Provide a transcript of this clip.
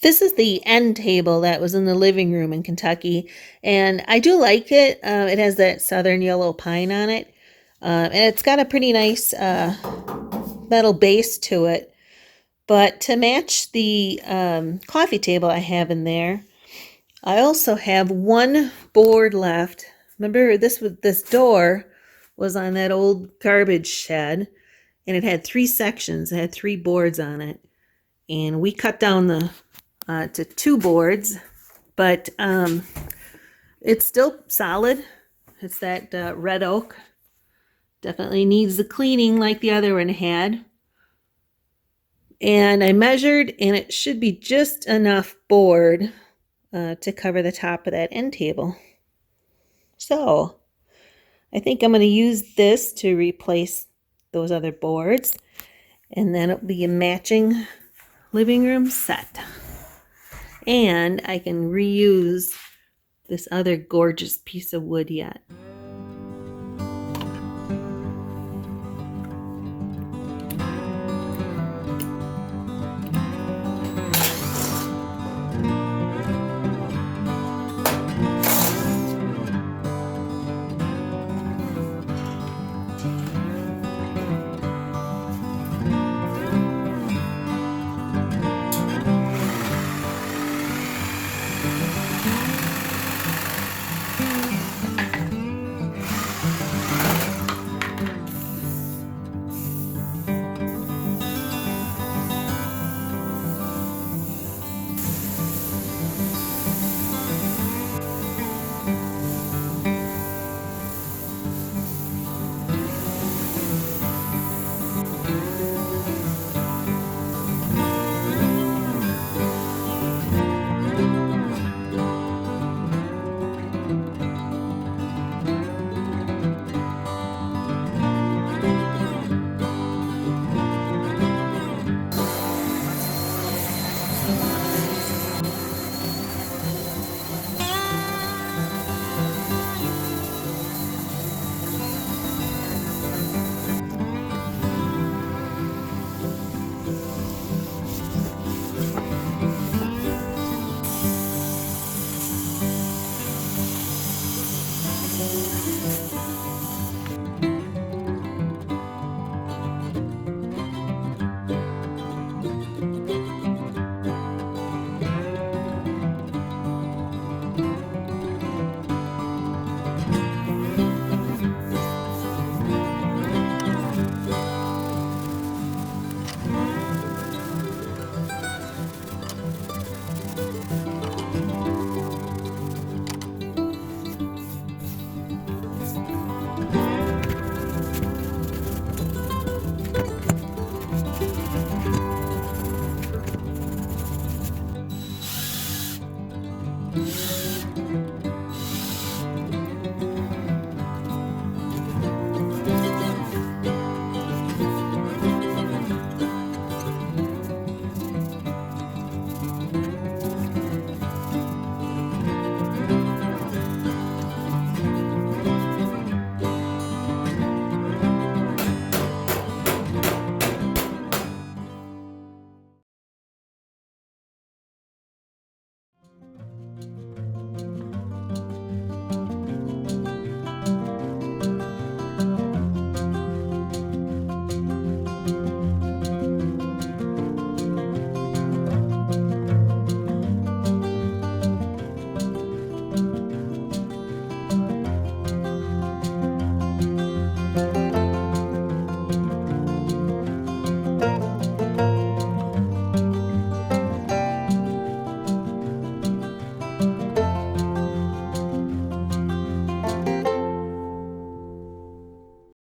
This is the end table that was in the living room in Kentucky, and I do like it. It has that southern yellow pine on it, and it's got a pretty nice metal base to it. But to match the coffee table I have in there, I also have one board left. Remember, this door was on that old garbage shed, and it had three sections. It had three boards on it, and we cut down the to two boards, but it's still solid. It's that red oak. Definitely needs the cleaning like the other one had. And I measured, and it should be just enough board to cover the top of that end table. So I think I'm going to use this to replace those other boards, and then it'll be a matching living room set. And I can reuse this other gorgeous piece of wood yet.